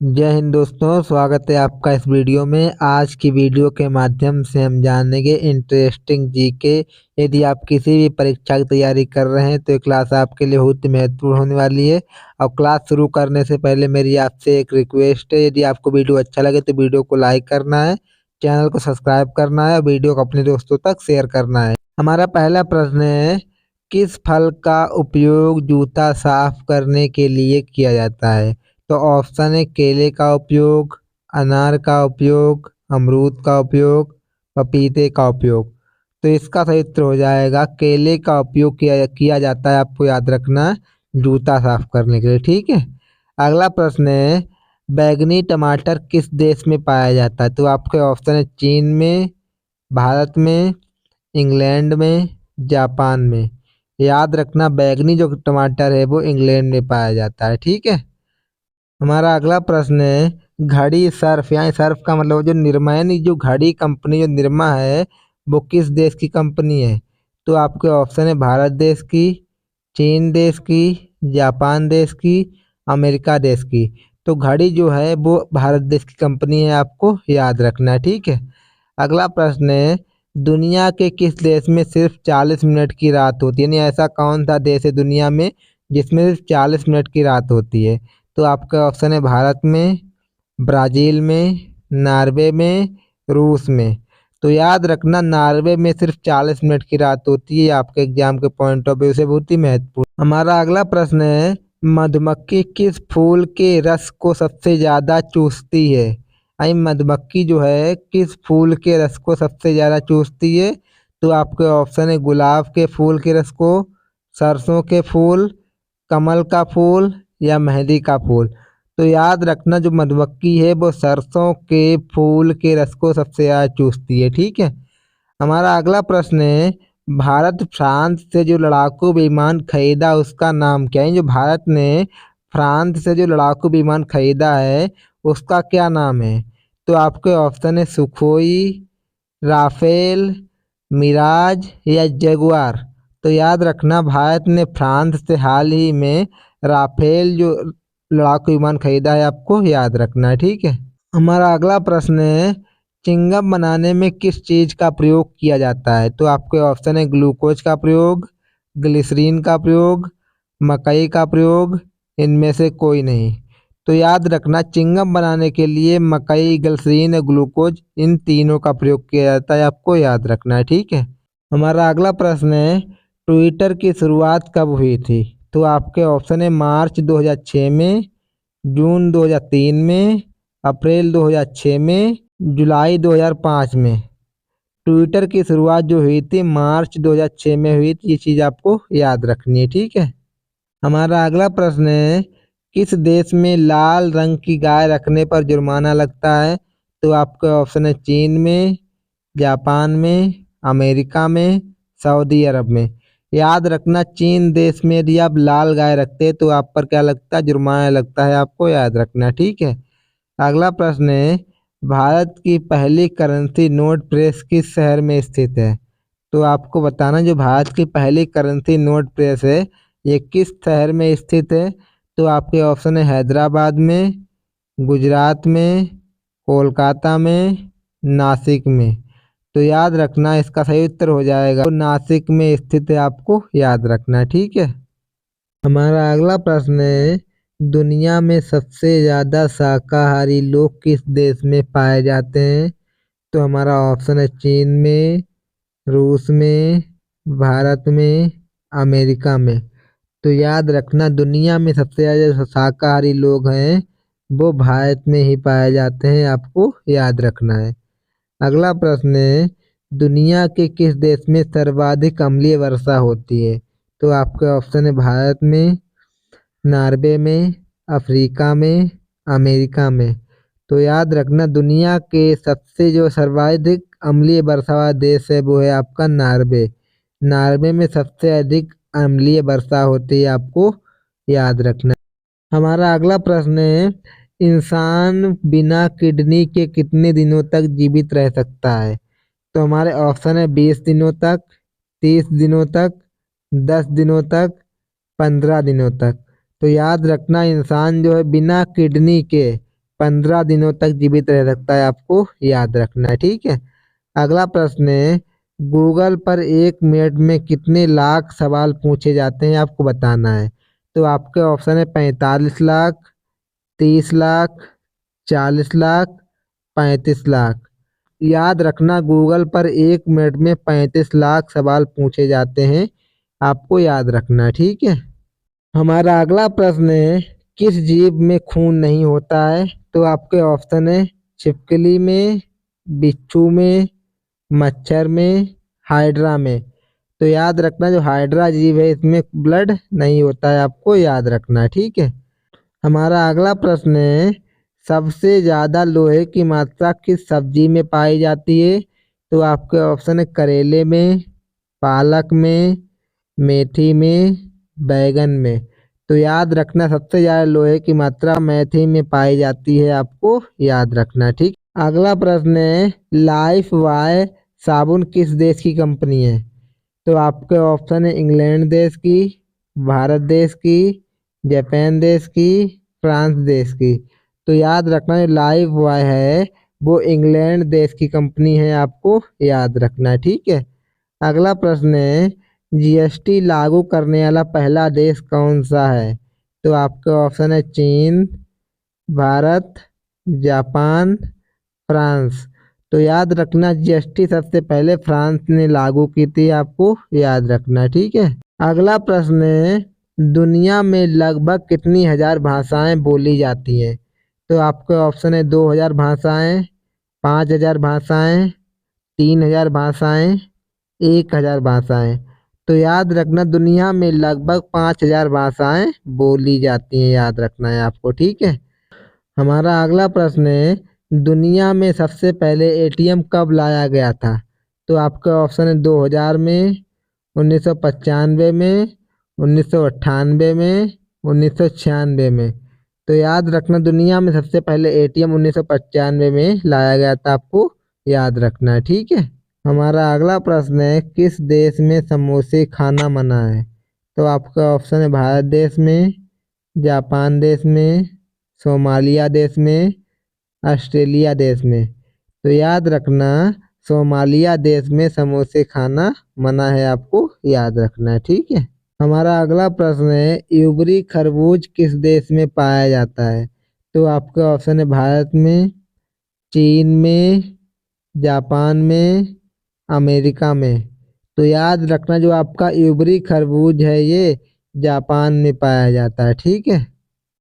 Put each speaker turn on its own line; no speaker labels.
जय हिंद दोस्तों, स्वागत है आपका इस वीडियो में। आज की वीडियो के माध्यम से हम जानेंगे इंटरेस्टिंग जीके। यदि आप किसी भी परीक्षा की तैयारी कर रहे हैं तो ये क्लास आपके लिए बहुत ही महत्वपूर्ण होने वाली है। और क्लास शुरू करने से पहले मेरी आपसे एक रिक्वेस्ट है, यदि आपको वीडियो अच्छा लगे तो वीडियो को लाइक करना है, चैनल को सब्सक्राइब करना है और वीडियो को अपने दोस्तों तक शेयर करना है। हमारा पहला प्रश्न है, किस फल का उपयोग जूता साफ करने के लिए किया जाता है? तो ऑप्शन है केले का उपयोग, अनार का उपयोग, अमरूद का उपयोग, पपीते का उपयोग। तो इसका सही उत्तर हो जाएगा केले का उपयोग किया जाता है। आपको याद रखना है, जूता साफ करने के लिए। ठीक है। अगला प्रश्न है, बैंगनी टमाटर किस देश में पाया जाता है? तो आपके ऑप्शन है चीन में, भारत में, इंग्लैंड में, जापान में। याद रखना बैंगनी जो टमाटर है वो इंग्लैंड में पाया जाता है। ठीक है। हमारा अगला प्रश्न है, घड़ी सर्फ यानी सर्फ का मतलब जो निरमा यानी जो घड़ी कंपनी जो निरमा है वो किस देश की कंपनी है? तो आपके ऑप्शन है भारत देश की, चीन देश की, जापान देश की, अमेरिका देश की। तो घड़ी जो है वो भारत देश की कंपनी है, आपको याद रखना है। ठीक है। अगला प्रश्न है, दुनिया के किस देश में सिर्फ 40 मिनट की रात होती है? यानी ऐसा कौन सा देश है दुनिया में जिसमें सिर्फ 40 मिनट की रात होती है? तो आपका ऑप्शन है भारत में, ब्राज़ील में, नॉर्वे में, रूस में। तो याद रखना नॉर्वे में सिर्फ 40 मिनट की रात होती है। आपके एग्जाम के पॉइंट ऑफ व्यू से बहुत ही महत्वपूर्ण। हमारा अगला प्रश्न है, मधुमक्खी किस फूल के रस को सबसे ज़्यादा चूसती है? आई मधुमक्खी जो है किस फूल के रस को सबसे ज़्यादा चूसती है? तो आपके ऑप्शन है गुलाब के फूल के रस को, सरसों के फूल, कमल का फूल या मेहंदी का फूल। तो याद रखना जो मधुमक्खी है वो सरसों के फूल के रस को सबसे ज़्यादा चूसती है। ठीक है। हमारा अगला प्रश्न है, भारत फ्रांस से जो लड़ाकू विमान खरीदा उसका नाम क्या है? जो भारत ने फ्रांस से जो लड़ाकू विमान खरीदा है उसका क्या नाम है? तो आपके ऑप्शन है सुखोई, राफेल, मिराज या जगुआर। तो याद रखना भारत ने फ्रांस से हाल ही में राफेल जो लड़ाकू विमान खरीदा है, आपको याद रखना है। ठीक है। हमारा अगला प्रश्न है, चिंगम बनाने में किस चीज का प्रयोग किया जाता है? तो आपके ऑप्शन है ग्लूकोज का प्रयोग, ग्लिसरीन का प्रयोग, मकई का प्रयोग, इनमें से कोई नहीं। तो याद रखना चिंगम बनाने के लिए मकई, ग्लिसरीन और ग्लूकोज इन तीनों का प्रयोग किया जाता है, आपको याद रखना है। ठीक है। हमारा अगला प्रश्न है, ट्विटर की शुरुआत कब हुई थी? तो आपके ऑप्शन है मार्च 2006 में, जून 2003 में, अप्रैल 2006 में, जुलाई 2005 में। ट्विटर की शुरुआत जो हुई थी मार्च 2006 में हुई थी, ये चीज़ आपको याद रखनी है। ठीक है। हमारा अगला प्रश्न है, किस देश में लाल रंग की गाय रखने पर जुर्माना लगता है? तो आपका ऑप्शन है चीन में, जापान में, अमेरिका में, सऊदी अरब में। याद रखना चीन देश में यदि आप लाल गाय रखते हैं तो आप पर क्या लगता है? जुर्माना लगता है, आपको याद रखना। ठीक है। अगला प्रश्न है, भारत की पहली करेंसी नोट प्रेस किस शहर में स्थित है? तो आपको बताना जो भारत की पहली करेंसी नोट प्रेस है ये किस शहर में स्थित है? तो आपके ऑप्शन है हैदराबाद में, गुजरात में, कोलकाता में, नासिक में। तो याद रखना इसका सही उत्तर हो जाएगा तो नासिक में स्थित है, आपको याद रखना। ठीक है। हमारा अगला प्रश्न है, दुनिया में सबसे ज़्यादा शाकाहारी लोग किस देश में पाए जाते हैं? तो हमारा ऑप्शन है चीन में, रूस में, भारत में, अमेरिका में। तो याद रखना दुनिया में सबसे ज़्यादा शाकाहारी लोग हैं वो भारत में ही पाए जाते हैं, आपको याद रखना है। अगला प्रश्न है, दुनिया के किस देश में सर्वाधिक अम्लीय वर्षा होती है? तो आपके ऑप्शन है भारत में, नॉर्वे में, अफ्रीका में, अमेरिका में। तो याद रखना दुनिया के सबसे जो सर्वाधिक अम्लीय वर्षा वाला देश है वो है आपका नॉर्वे। नॉर्वे में सबसे अधिक अम्लीय वर्षा होती है, आपको याद रखना। हमारा अगला प्रश्न है, इंसान बिना किडनी के कितने दिनों तक जीवित रह सकता है? तो हमारे ऑप्शन है 20 दिनों तक, 30 दिनों तक, 10 दिनों तक, 15 दिनों तक। तो याद रखना इंसान जो है बिना किडनी के 15 दिनों तक जीवित रह सकता है, आपको याद रखना है। ठीक है। अगला प्रश्न है, गूगल पर 1 मिनट में कितने लाख सवाल पूछे जाते हैं, आपको बताना है। तो आपके ऑप्शन है 45 लाख, 30 लाख, 40 लाख, 35 लाख। याद रखना, गूगल पर 1 मिनट में 35 लाख सवाल पूछे जाते हैं, आपको याद रखना है। ठीक है। हमारा अगला प्रश्न है, किस जीव में खून नहीं होता है। तो आपके ऑप्शन है छिपकली में, बिच्छू में, मच्छर में, हाइड्रा में। तो याद रखना, जो हाइड्रा जीव है इसमें ब्लड नहीं होता है, आपको याद रखना है। ठीक है। हमारा अगला प्रश्न है, सबसे ज्यादा लोहे की मात्रा किस सब्जी में पाई जाती है। तो आपके ऑप्शन है करेले में, पालक में, मेथी में, बैगन में। तो याद रखना, सबसे ज्यादा लोहे की मात्रा मेथी में पाई जाती है, आपको याद रखना। ठीक। अगला प्रश्न है, लाइफ बॉय साबुन किस देश की कंपनी है। तो आपके ऑप्शन है इंग्लैंड देश की, भारत देश की, जापान देश की, फ्रांस देश की। तो याद रखना, जो लाइफ बॉय है वो इंग्लैंड देश की कंपनी है, आपको याद रखना है। ठीक है। अगला प्रश्न है, जीएसटी लागू करने वाला पहला देश कौन सा है। तो आपके ऑप्शन है चीन, भारत, जापान, फ्रांस। तो याद रखना, जीएसटी सबसे पहले फ्रांस ने लागू की थी, आपको याद रखना। ठीक है। अगला प्रश्न है, दुनिया में लगभग कितनी हजार भाषाएं बोली जाती हैं। तो आपके ऑप्शन है 2000 भाषाएं, 5000 भाषाएं, 3000 भाषाएं, 1000 भाषाएं। तो याद रखना, दुनिया में लगभग 5000 भाषाएं बोली जाती हैं, याद रखना है आपको। ठीक है। हमारा अगला प्रश्न है, दुनिया में सबसे पहले एटीएम कब लाया गया था। तो आपका ऑप्शन है 2000 में, 1995 में, 1998 में, 1996 में। तो याद रखना, दुनिया में सबसे पहले एटीएम 1995 में लाया गया था, आपको याद रखना है। ठीक है। हमारा अगला प्रश्न है, किस देश में समोसे खाना मना है। तो आपका ऑप्शन है भारत देश में, जापान देश में, सोमालिया देश में, ऑस्ट्रेलिया देश में। तो याद रखना, सोमालिया देश में समोसे खाना मना है, आपको याद रखना है। ठीक है। हमारा अगला प्रश्न है, इबरी खरबूज किस देश में पाया जाता है। तो आपका ऑप्शन है भारत में, चीन में, जापान में, अमेरिका में। तो याद रखना, जो आपका इबरी खरबूज है ये जापान में पाया जाता है। ठीक है।